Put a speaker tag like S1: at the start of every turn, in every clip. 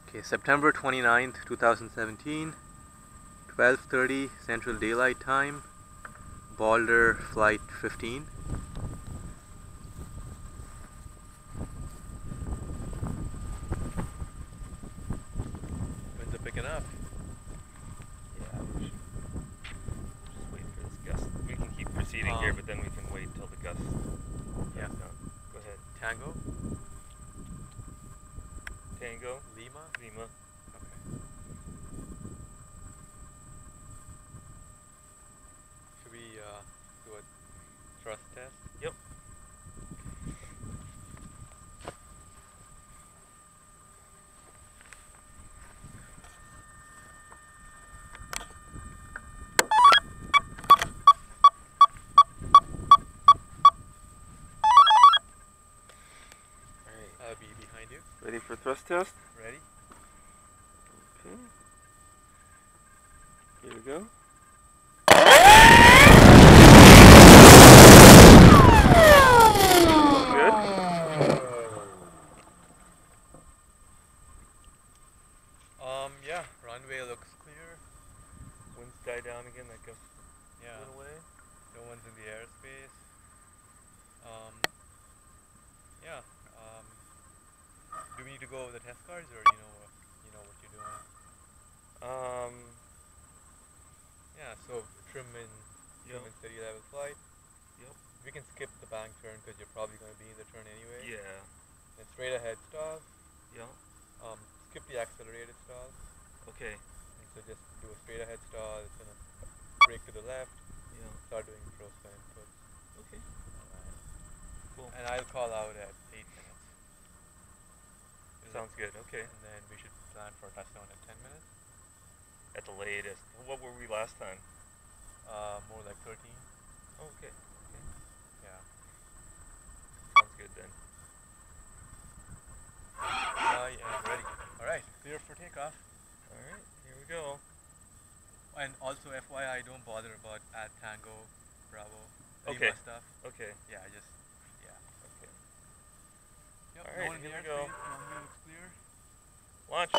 S1: Okay, September 29th, 2017, 12:30 Central Daylight Time, BALDR Flight 15. Winds are picking up.
S2: Yeah, we should just wait for this gust. We can keep proceeding here, but then we can wait till the gust.
S1: Yeah.
S2: Done. Go ahead.
S1: Tango?
S2: Tango.
S1: Lima?
S2: Lima.
S1: Okay. Should we do a thrust test?
S2: Yep.
S1: I'll be behind you.
S2: Ready for thrust test?
S1: Ready?
S2: Okay. Here we go. Good.
S1: Yeah, runway looks clear.
S2: Winds die down again, that gust
S1: Yeah.
S2: went away.
S1: No one's in the airspace. Yeah. Do we need to go over the test cards, or you know what you're doing? Yeah. So trim in steady level flight.
S2: Yep.
S1: We can skip the bank turn because you're probably going to be in the turn anyway.
S2: Yeah.
S1: Then straight ahead stall.
S2: Yeah.
S1: Skip the accelerated stall.
S2: Okay.
S1: And so just do a straight ahead stall. It's gonna brake to the left.
S2: Yeah.
S1: Start doing thrust inputs.
S2: Okay.
S1: Alright.
S2: Cool.
S1: And I'll call out at 8 minutes.
S2: Sounds good. Okay.
S1: And then we should plan for a touchdown at 10 minutes.
S2: At the latest. What were we last time?
S1: More like 13.
S2: Okay. Okay.
S1: Yeah.
S2: Sounds good then.
S1: I am ready. Alright, clear for takeoff.
S2: Alright, here we go.
S1: And also FYI, don't bother about at Tango, Bravo,
S2: Okay.
S1: Lima stuff.
S2: Okay.
S1: Yeah, just, yeah.
S2: Okay.
S1: Yep,
S2: Alright,
S1: no one in the
S2: here we go.
S1: airspace, runway looks clear.
S2: Launch.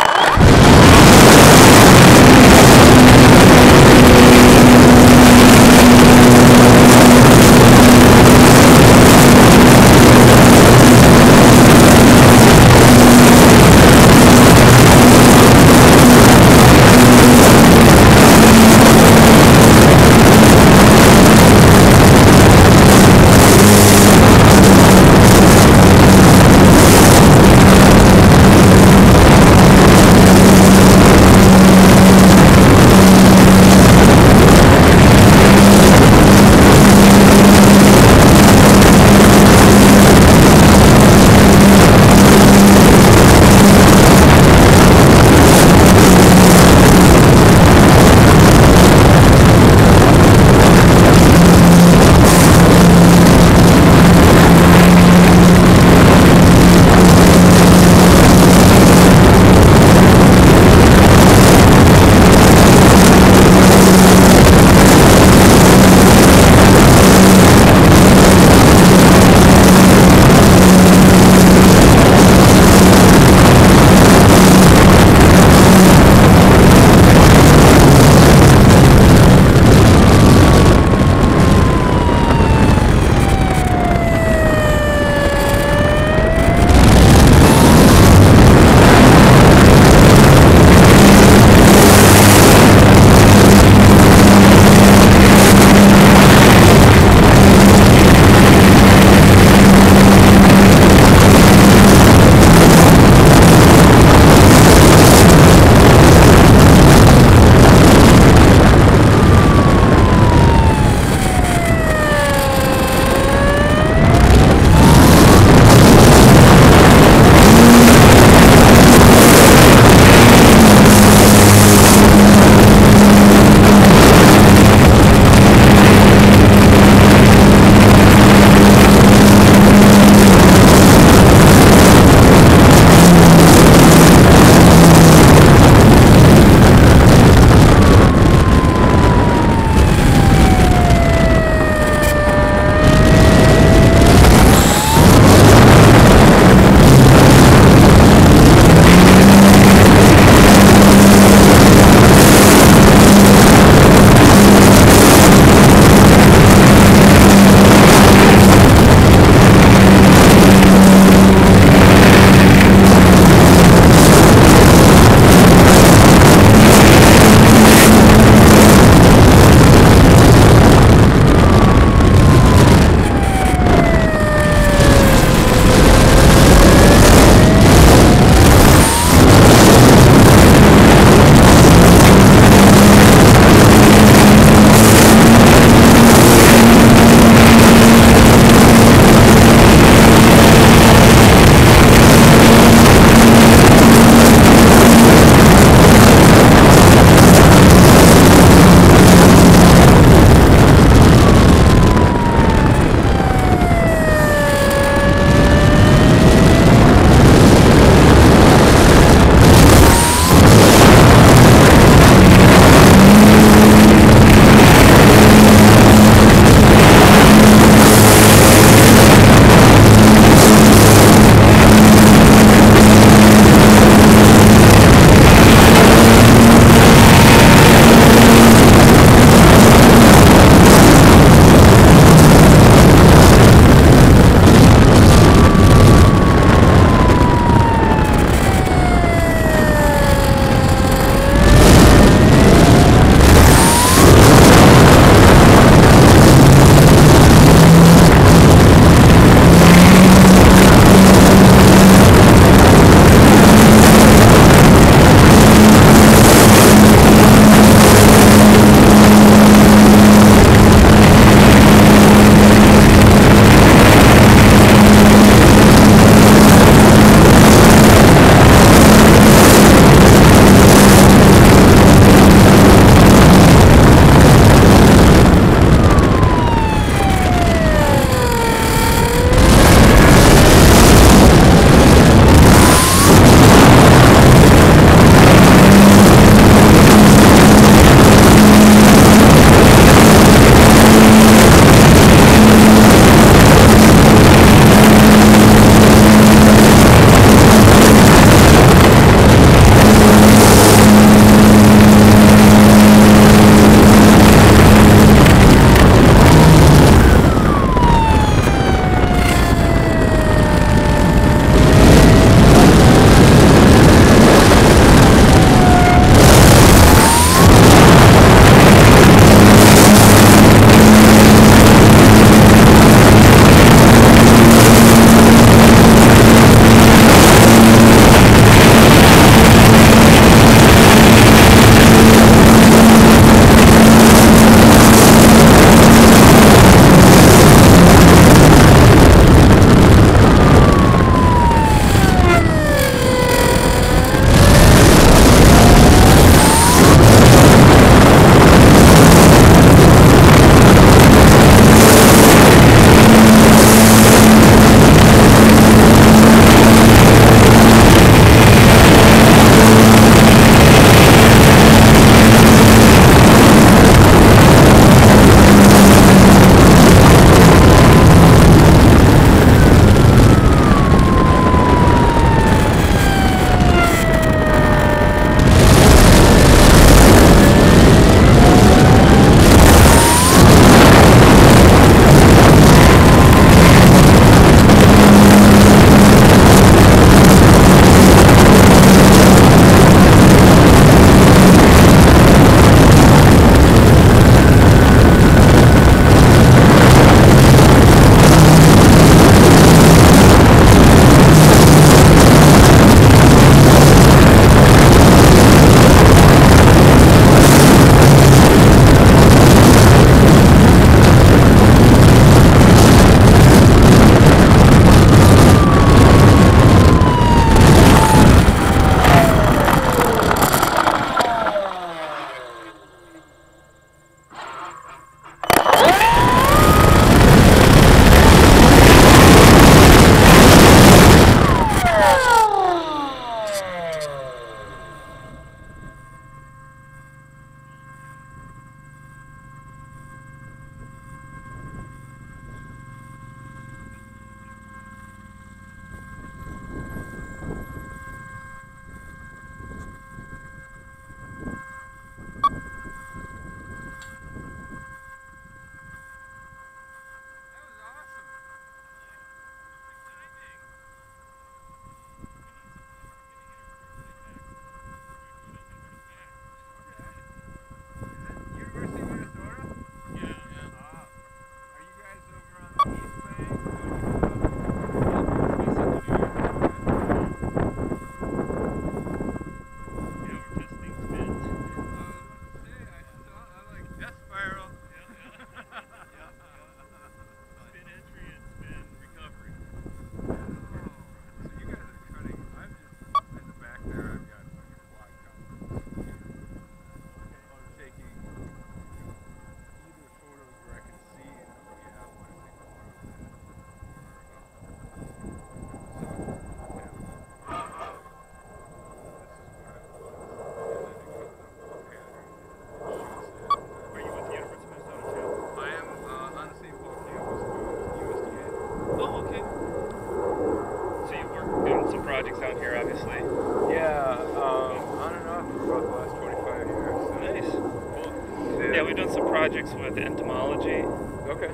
S2: projects down here, obviously.
S3: Yeah, on and off for about the last 25 years. So.
S2: Nice. Cool. Yeah, we've done some projects with entomology.
S3: Okay.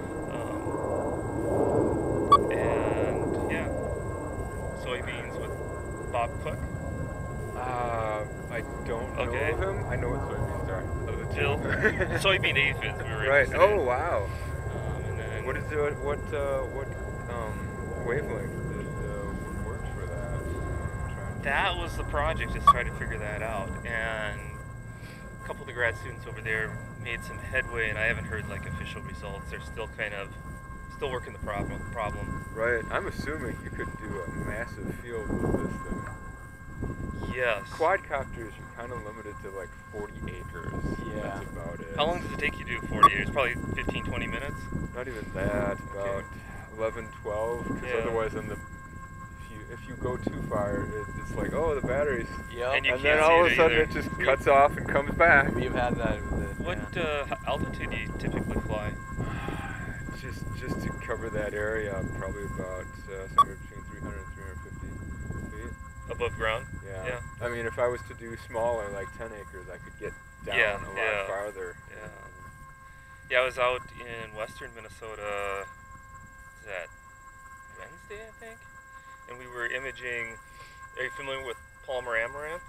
S2: And yeah, soybeans with Bob Cook.
S3: I don't know
S2: Okay.
S3: of him. I know what soybeans are. Those are
S2: Jill,
S3: two.
S2: soybean aphids we were
S3: Right.
S2: interested
S3: Oh
S2: in.
S3: wow.
S2: And then
S3: What is what wavelength works for that?
S2: that was the project, just trying to figure that out. And a couple of the grad students over there made some headway, and I haven't heard like official results. They're still still working the problem.
S3: Right. I'm assuming you could do a massive field with this thing.
S2: Yes.
S3: Quadcopters, you're kind of limited to like 40 acres.
S4: Yeah.
S3: That's about it.
S2: How long does it take you to do 40 acres? Probably 15, 20 minutes?
S3: Not even that. About 11, 12. Because
S2: Yeah.
S3: otherwise, if you go too far, it's like, oh, the battery's.
S4: Yep.
S2: And you
S3: And
S2: can't
S3: then all
S2: see
S3: of a
S2: it
S3: sudden
S2: either.
S3: it just cuts off and comes back.
S4: We've had that with it.
S2: What altitude do you typically fly?
S3: Just to cover that area, probably about somewhere between 300 and 350 feet.
S2: Above ground?
S3: Yeah. I mean, if I was to do smaller, like 10 acres, I could get down
S2: Yeah,
S3: a lot
S2: yeah.
S3: farther.
S2: Yeah. Yeah, I was out in western Minnesota, was that Wednesday, I think? And we were imaging, are you familiar with Palmer amaranth?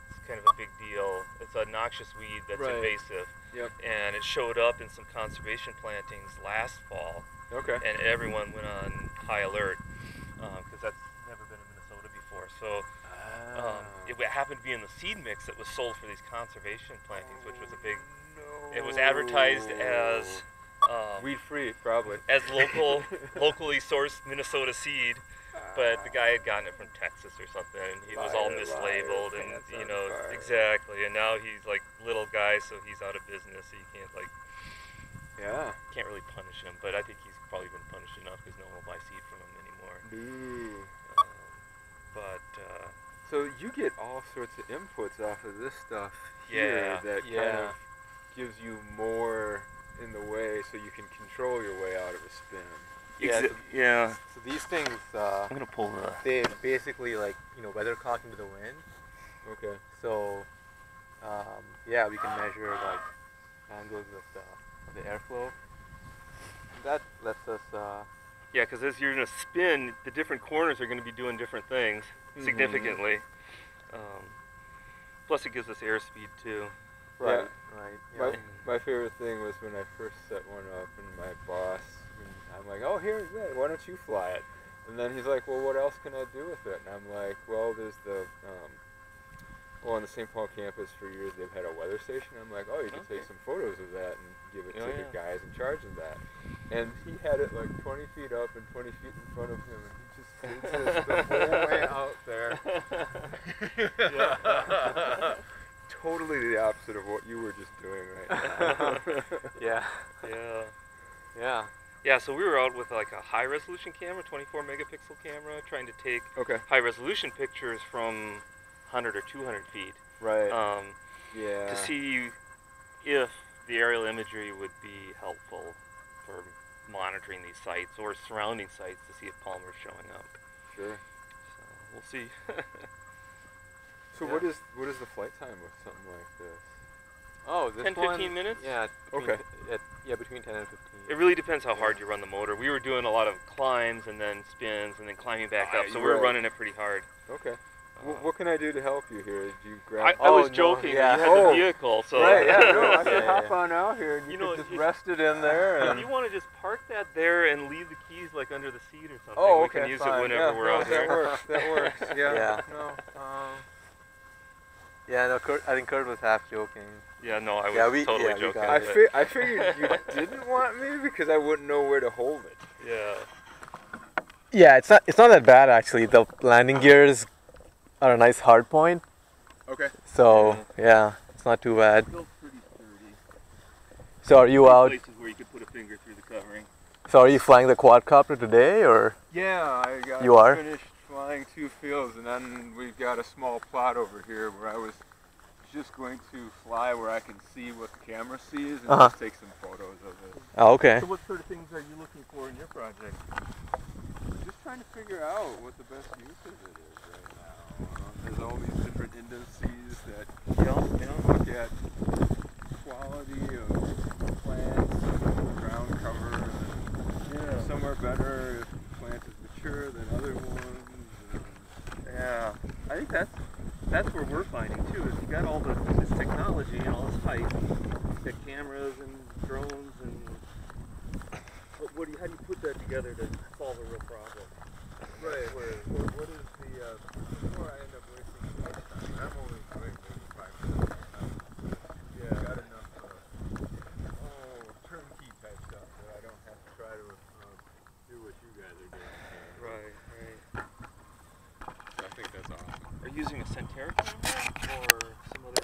S2: It's kind of a big deal. It's a noxious weed that's
S3: Right.
S2: invasive.
S3: Yep.
S2: And it showed up in some conservation plantings last fall.
S3: Okay.
S2: And everyone went on high alert because that's never been in Minnesota before. So it happened to be in the seed mix that was sold for these conservation plantings, which was a big.
S3: No.
S2: It was advertised as
S3: weed free, probably.
S2: as locally sourced Minnesota seed, but the guy had gotten it from Texas or something, and it was all
S3: Liar,
S2: mislabeled,
S3: liar,
S2: and
S3: pants
S2: you
S3: on
S2: know
S3: fire.
S2: exactly. And now he's like little guy, so he's out of business. So you can't
S3: Yeah.
S2: can't really punish him. But I think he's probably been punished enough because no one will buy seed from him anymore.
S3: Ooh.
S2: But
S3: So you get all sorts of inputs off of this stuff
S2: Yeah,
S3: here that kind
S4: yeah.
S3: of gives you more in the way, so you can control your way out of a spin.
S4: Yeah, so,
S2: yeah.
S4: so these things,
S2: I'm gonna pull the.
S4: they basically weathercock into the wind.
S3: Okay.
S4: So, yeah, we can measure like angles with the airflow. That lets us.
S2: Yeah, because as you're gonna spin, the different corners are gonna be doing different things significantly. Plus, it gives us airspeed too.
S4: Right.
S3: Yeah.
S4: Right. Yeah.
S3: My favorite thing was when I first set one up, and my boss, I'm like, oh, here's that. Why don't you fly it? And then he's like, well, what else can I do with it? And I'm like, well, there's on the St. Paul campus for years they've had a weather station. I'm like, oh, you can take some photos of that and give it to the guys in charge of that. And he had it like 20 feet up and 20 feet in front of him, and he just flew the whole way out there. Totally the opposite of what you were just doing right now.
S4: Yeah.
S2: Yeah.
S4: Yeah.
S2: Yeah, so we were out with like a high resolution camera, 24 megapixel camera, trying to take
S3: Okay.
S2: high resolution pictures from 100 or 200 feet.
S3: Right.
S2: To see if the aerial imagery would be helpful for monitoring these sites or surrounding sites to see if Palmer's showing up.
S3: Sure.
S2: So we'll see.
S3: So what is the flight time with something like this?
S4: Oh, this
S2: 10,
S4: one,
S2: 15 minutes?
S4: Yeah.
S3: Okay.
S4: Between 10 and 15.
S2: It really depends how hard you run the motor. We were doing a lot of climbs and then spins and then climbing back up, so we were
S3: right.
S2: running it pretty hard.
S3: Okay. What can I do to help you here? Do you grab?
S2: I was
S4: no,
S2: joking.
S4: yeah.
S2: You had the vehicle, so
S3: Right. Yeah. No. I can
S4: Yeah,
S3: hop
S4: yeah.
S3: on out here, and you
S2: know,
S3: can just
S2: if-
S3: rest it in there.
S2: if
S3: And
S2: you want to just park that there and leave the keys like under the seat or something,
S3: oh,
S2: we
S3: okay.
S2: can use
S3: fine.
S2: it whenever
S3: yeah,
S2: we're
S3: no,
S2: out
S3: that
S2: there.
S3: works. That works. Yeah.
S4: Yeah.
S3: No.
S4: Yeah, no, I think Kurt was half joking.
S2: Yeah, no, I was
S4: Yeah, we
S2: totally
S4: got
S2: joking.
S4: it.
S3: I figured you didn't want me because I wouldn't know where to hold it.
S2: Yeah.
S4: Yeah, it's not that bad actually. The landing gears are a nice hard point.
S3: Okay.
S4: So yeah, it's not too bad.
S2: Still pretty sturdy.
S4: So are you out?
S2: Places where you could put a finger through the covering.
S4: So are you flying the quadcopter today, or?
S3: Yeah, I got
S4: You are?
S3: finished flying 2 fields, and then we've got a small plot over here where I was just going to fly where I can see what the camera sees and just take some photos of it.
S4: Oh, okay.
S2: So what sort of things are you looking for in your project?
S3: Just trying to figure out what the best use of it is right now. different indices that
S4: Yeah.
S3: look at quality of plants, ground cover, and
S4: Yeah.
S3: some are better if the plant is mature than other ones.
S4: Yeah. I think that's where we're finding too, is you got all this technology and all this hype. You got cameras and drones and how do you put that together to solve a real problem?
S3: Right. What is the before I end up wasting too much time? I'm only doing maybe 5% of my time. Yeah. Got enough turnkey type stuff that I don't have to try to do what you guys are doing.
S4: Right.
S3: I think that's awesome.
S4: Are you using a Centera camera or some other